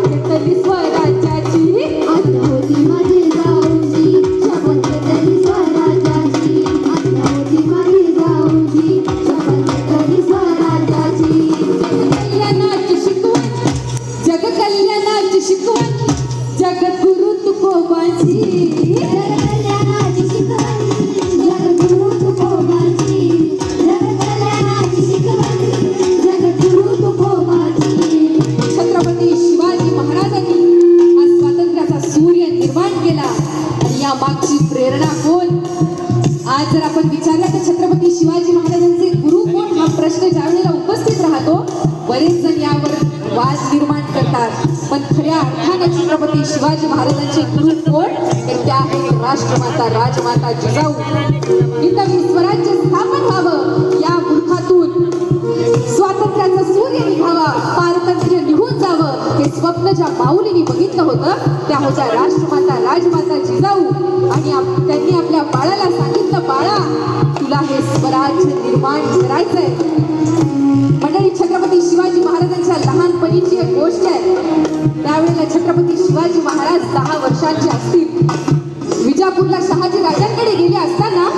घेतली स्वराज्याची आज्ञा होती माझी जाऊची शपथ घेतली स्वराज्याची आज्ञा होती माझी जाऊची शपथ घेतली स्वराज्याची कल्याणाची शिकवण जग कल्याणाची शिकवण जगद्गुरु तुकोबांची कल्याणाची शिकवण जगद्गुरु तुकोबांची कल्याणाची शिकवण जगद्गुरु तुकोबांची छत्रपती शिवाजी महाराजांनी हा स्वातंत्र्याचा सूर्य निर्माण केला आणि या मागची प्रेरणा कोण? आज जर आपण विचारलं तर छत्रपती शिवाजी महाराजांचे गुरु कोण हा प्रश्न ज्यावेळेला उपस्थित राहतो बरेच जण यावर वाद निर्माण करतात, पण खऱ्या अर्थानं छत्रपती शिवाजी महाराजांचे गुरु कोण तर त्या आहेत राष्ट्रमाता राजमाता जिजाऊ. हिंदवी स्वराज्य स्थापन व्हावं, या मुलखातून स्वातंत्र्याचा सूर्य निघावा, पारतंत्र्य निघून जावं हे स्वप्न ज्या माऊलींनी बघितलं होतं त्या होत्या राष्ट्रमाता राजमाता जिजाऊ. आणि त्यांनी आपल्या बाळाला सांगितलं, बाळा तुला हे स्वराज्य निर्माण करायचंय. मंडळी, छत्रपती शिवाजी महाराजांच्या लहानपणीची एक गोष्ट आहे. त्यावेळेला छत्रपती शिवाजी महाराज 10 वर्षांचे असतील. विजापूरला शहाजी राजांकडे गेले असताना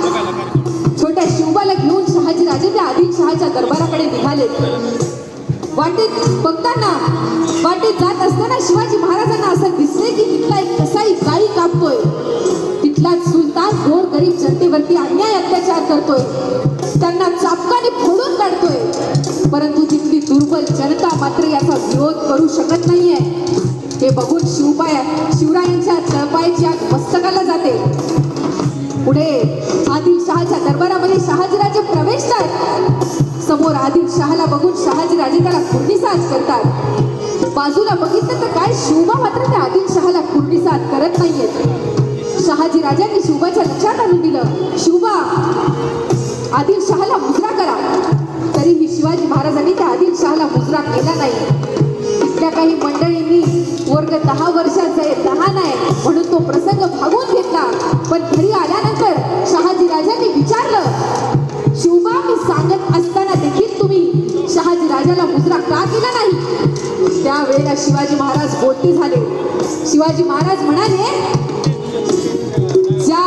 छोट्या शिवबाला घेऊन शहाजी राजे त्या आदिलशहाच्या दरबाराकडे निघाले. वाटेत जात असताना शिवाजी महाराजांना असं दिसले की तिथला एक कसाई गाई कापतोय, तिथलाच सुलतान गोर गरीब जनतेवरती अन्याय अत्याचार करतोय, त्यांना चापकाने फोडून काढतोय. परंतु तिथली दुर्बल जनता मात्र याचा विरोध करू शकत नाहीये. हे बघून शिवरायांच्या तळपायाची आग मस्तकाला जाते. पुढे आदिलशहाच्या दरबारामध्ये शहाजीराजे प्रवेशतात. समोर आदिलशहाला बघून शहाजीराजे त्याला कुर्निसाद करतात. बाजूला बघितलं तर काय शिवबा मात्र त्या आदिलशहाला कुर्निसाद करत नाहीयेत. शहाजीराजांनी शिवबाच्या लक्षात आणून दिलं, शिवबा आदिलशहाला मुजरा करा. तरीही शिवाजी महाराजांनी त्या आदिलशहाला मुजरा केला नाही. तिथल्या काही मंडळींनी वर्ग 10 वर्षाचा आहे, लहान आहे म्हणून तो प्रसंग भागून घेतला. पण घरी आल्यानंतर शहाजी राजांनी विचारलं, शिवबा मी सांगत असताना देखील तुम्ही शहाजी राजाला मुजरा का केला नाही? त्यावेळेला शिवाजी महाराज बोलते झाले. शिवाजी महाराज म्हणाले, ज्या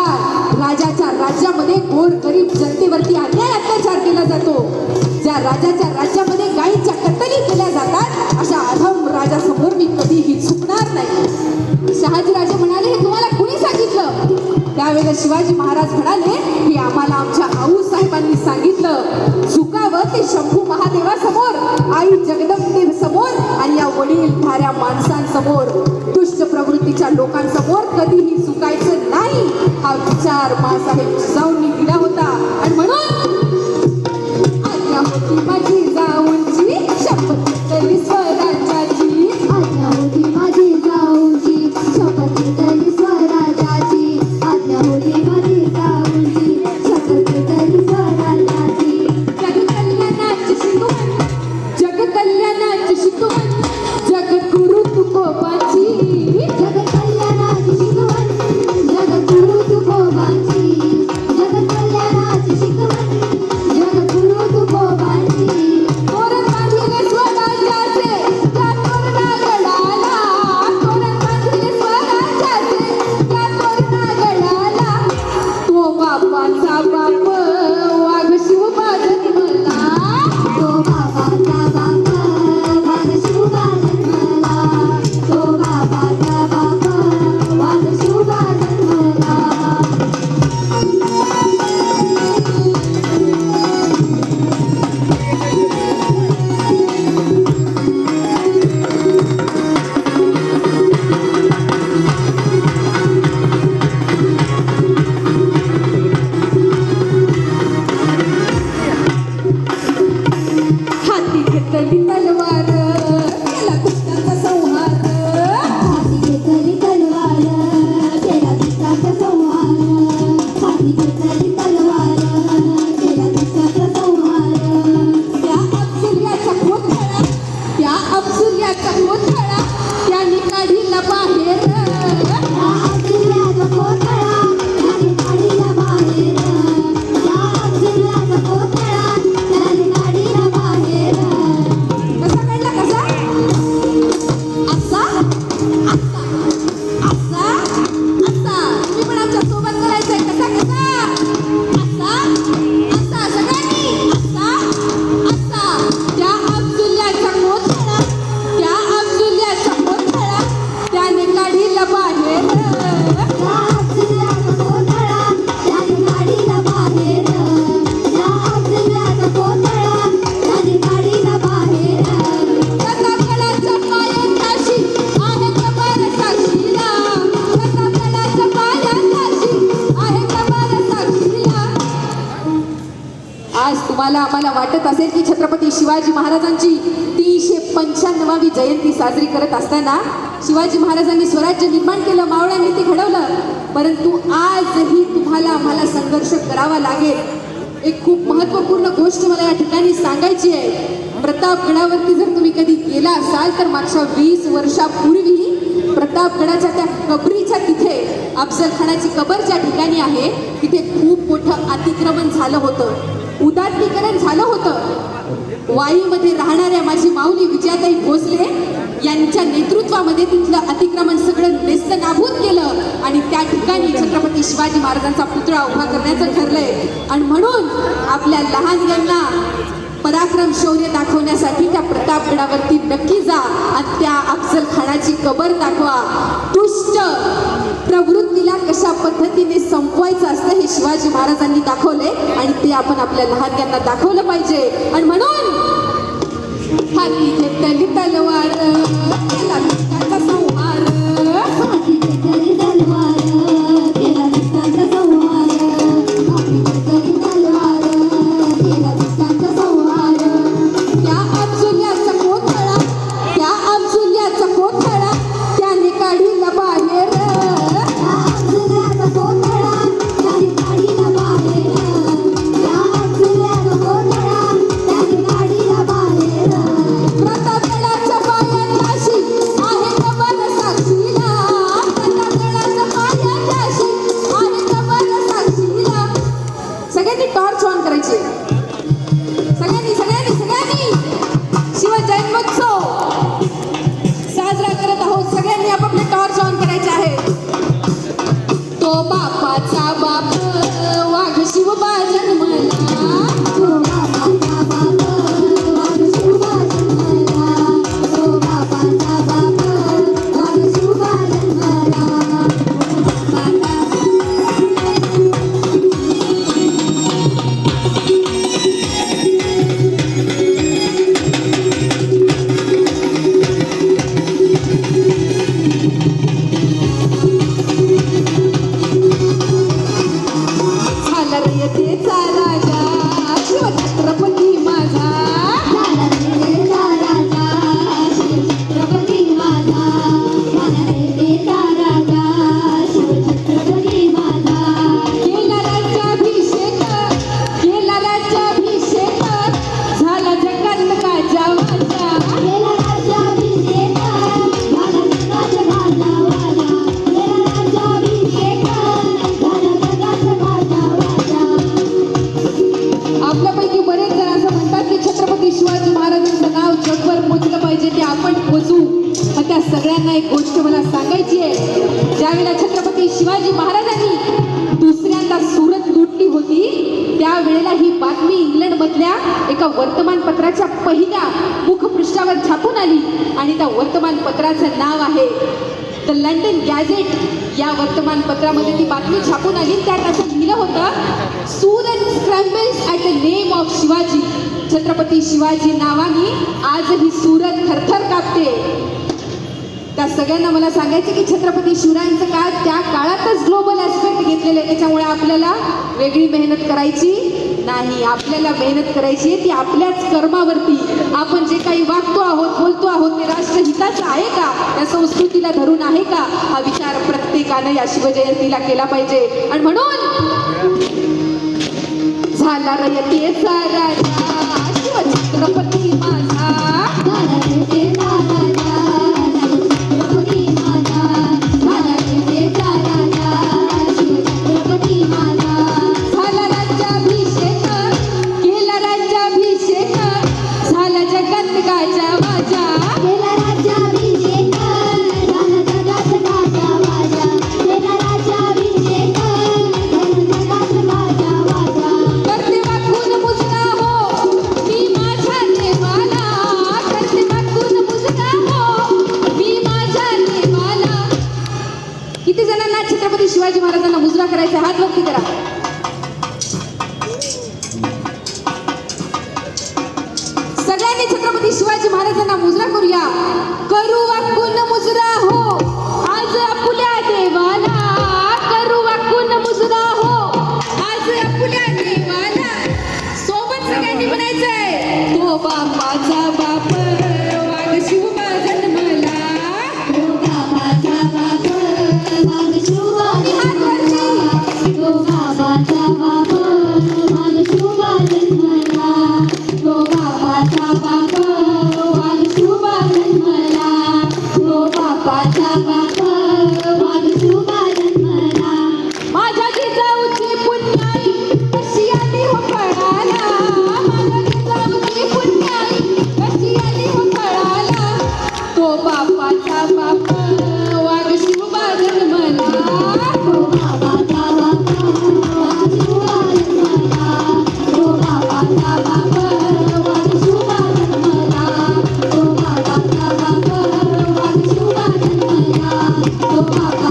राजाच्या राज्यामध्ये गोर गरीब जनतेवरती अन्याय अत्याचार केला जातो, ज्या राजाच्या राज्यामध्ये गायींच्या कत्तली केल्या जातात, अशा अधम राजासमोर मी कधीही झुकणार नाही. शहाजीराजे म्हणाले, हे तुम्हाला कुणी सांगितलं? त्यावेळेला शिवाजी महाराज म्हणाले, हे आम्हाला आमच्या आऊसाहेबांनी सांगितलं. झुकावं ते शंभू महादेवासमोर, आई जगदंबे समोर आणि या वडीलधाऱ्या माणसांसमोर, दुष्ट प्रवृत्तीच्या लोकांसमोर कधीही झुकायचं नाही. हा विचार माँसाहेब जिजाऊंनी दिला होता. आणि म्हणून आज्ञा होती माझी जाऊंची शपथ घेतली स्वराज्याची आज्ञा होती माझी जाऊची शपथ घेतली स्वराज्याची आज्ञा होती माझी जाऊची शपथ घेतली स्वराज्याची जग कल्याणाची शिकवण जग कल्याणाची शिकवण जगद्गुरु तुकोबांची जग कल्याणाची शिकवण जगद्गुरु तुकोबांची असा असा तुम्ही पण आमच्या सोबत करायचंय कसा कसा असा असा सगळ्यांनी असा असा त्या अब्दुल्ल्याचा कोथळा त्या अब्दुल्ल्याचा कोथळा त्याने काढीला बाहेर या अब्दुल्ल्याचा कोथळा त्याने काढीला बाहेर या अब्दुल्ल्याचा कोथळा त्याने काढीला बाहेर प्रतापगडाच्या पायथ्याशी आहे कबर साक्षीला प्रतापगडाच्या पायथ्याशी आहे कबर साक्षीला आज तुम्हाला आम्हाला वाटत असेल की छत्रपती शिवाजी महाराजांची 395वी जयंती साजरी करत असताना शिवाजी महाराजांनी स्वराज्य निर्माण केलं मावळ्यांनी ते घडवलं परंतु आजही तुम्हाला आम्हाला संघर्ष करावा लागेल एक खूप महत्त्वपूर्ण गोष्ट मला या ठिकाणी सांगायची आहे प्रतापगडावरती जर तुम्ही कधी गेला असाल तर मागच्या 20 वर्षापूर्वी प्रतापगडाच्या त्या कबरीच्या तिथे अफजल खानाची कबर ज्या ठिकाणी आहे तिथे खूप मोठं अतिक्रमण झालं होतं उदात्तीकरण झालं होतं वाईमध्ये राहणाऱ्या माझी माऊली विजयाताई भोसले यांच्या नेतृत्वामध्ये तिथलं अतिक्रमण सगळं नेस्तनाबूत केलं आणि त्या ठिकाणी छत्रपती शिवाजी महाराजांचा पुतळा उभा करण्याचं ठरलंय आणि म्हणून आपल्या लहान यांना पराक्रम शौर्य दाखवण्यासाठी त्या प्रतापगडावरती नक्की जा आणि त्या अफजल खानाची कबर दाखवा दुष्ट प्रवृत्तीला कशा पद्धतीने संपवायचं असतं हे शिवाजी महाराजांनी दाखवले आणि ते आपण आपल्या लहानग्यांना दाखवलं पाहिजे आणि म्हणून हाती घेतली तलवार केला दुष्टाचा संहार हाती घेतली तलवार केला दुष्टांचा संहार हाती घेतली तलवार केला दुष्टांचा संहार त्या अब्दुल्ल्याचा कोथळा त्या अब्दुल्ल्याचा कोथळा त्याने काढीला बाहेर या अब्दुल्ल्याचा कोथळा त्याने काढीला बाहेर या अब्दुल्ल्याचा कोथळा त्याने काढीला बाहेर प्रतापगडाच्या पायथ्याशी आहे कबर साक्षीला प्रतापगडाच्या पायथ्याशी आहे कबर साक्षीला सगळ्यांनी टॉर्च ऑन करायची सगळ्यांनी सगळ्यांनी सगळ्यांनी शिवजन्मोत्सव साजरा करत आहोत सगळ्यांनी आपापले टॉर्च ऑन करायचे आहे तो बापाचा बाप वाघ शिवबा जन्मला तो बापाचा बाप वाघ शिवबा जन्मला तो बापाचा बाप वाघ शिवबा जन्मला झाला रयतेचा राजा शिवछत्रपती माझा झाला रेचा राजा शिवछत्रपती माझा झाला रेचा राजा शिवछत्रपती माझा केला राज्याभिषेक केला राज्याभिषेक झाला जगात काजा वाजा केला राज्याभिषेक झाला जगाचा राजा वाजा केला राज्याभिषेक झाला जगाचा राजा वाजा आपल्यापैकी बरेच जण असं म्हणतात की छत्रपती शिवाजी महाराजांचं नाव जगभर पोचलं पाहिजे ते आपण पोचू मग त्या सगळ्यांना एक गोष्ट मला सांगायची आहे ज्यावेळेला छत्रपती शिवाजी महाराजांनी दुसऱ्यांदा सुरत लुटली होती त्यावेळेला ही बातमी इंग्लंडमधल्या एका वर्तमानपत्राच्या पहिल्या मुखपृष्ठावर छापून आली आणि त्या वर्तमानपत्राचं नाव आहे द लंडन गॅझेट या वर्तमानपत्रामध्ये ती बातमी छापून आली त्यात असं लिहिलं होतं Surat scrambles at the name of Shivaji Chhatrapati Shivaji नावाने आजही सूरत थरथर कापते त्या सगळ्यांना मला सांगायचं की छत्रपती शिवरायांचं काळ त्या काळातच ग्लोबल ॲस्पेक्ट घेतलेलं आहे त्याच्यामुळे आपल्याला वेगळी मेहनत करायची नाही आपल्याला मेहनत करायची आहे ती आपल्याच कर्मावरती आपण जे काही वागतो आहोत बोलतो आहोत ते राष्ट्रहिताचं आहे का या संस्कृतीला धरून आहे का हा विचार प्रत्येकानं या शिवजयंतीला केला पाहिजे आणि म्हणून झाला रयतेचा राजा शिवछत्रपती माझा झाला रेचा राजा शिवछत्रपती माझा झाला रेचा राजा शिवछत्रपती माझा झाला राज्याभिषेक केला राज्याभिषेक झाला जगात गाजा वाजा केला राज्याभिषेक झाला छत्रपती शिवाजी महाराजांना मुजरा करायचा हात वरती करा. सगळ्यांनी छत्रपती शिवाजी महाराजांना मुजरा करूया. करू वाकून मुजरा हो आज आपुल्या देवाला, करू वाकून मुजरा हो आज आपुल्या देवाला. सोबत सगळ्यांनी म्हणायचंय तो बापाचा बाप वाघ शिवबा जन्मला. तो बाबाचा बाप वाघ शिवबा जन्मला. तो बाबाचा बाप वाघ शिवबा जन्मला. तो बाबाचा बाप वाघ शिवबा जन्मला. तो बाबाचा बाप वाघ शिवबा जन्मला. माझ्या जिजाऊची पुण्याई कशी आली हो कळाला. माझ्या जिजाऊची पुण्याई कशी आली हो कळाला. तो बापाचा बाप वाघ शिवबा जन्मला. तो बाबाचा बाप वाघ शिवबा जन्मला. तो बाबाचा बाप वाघ शिवबा जन्मला. तो बाबाचा बाप वाघ शिवबा जन्मला. तो बाबा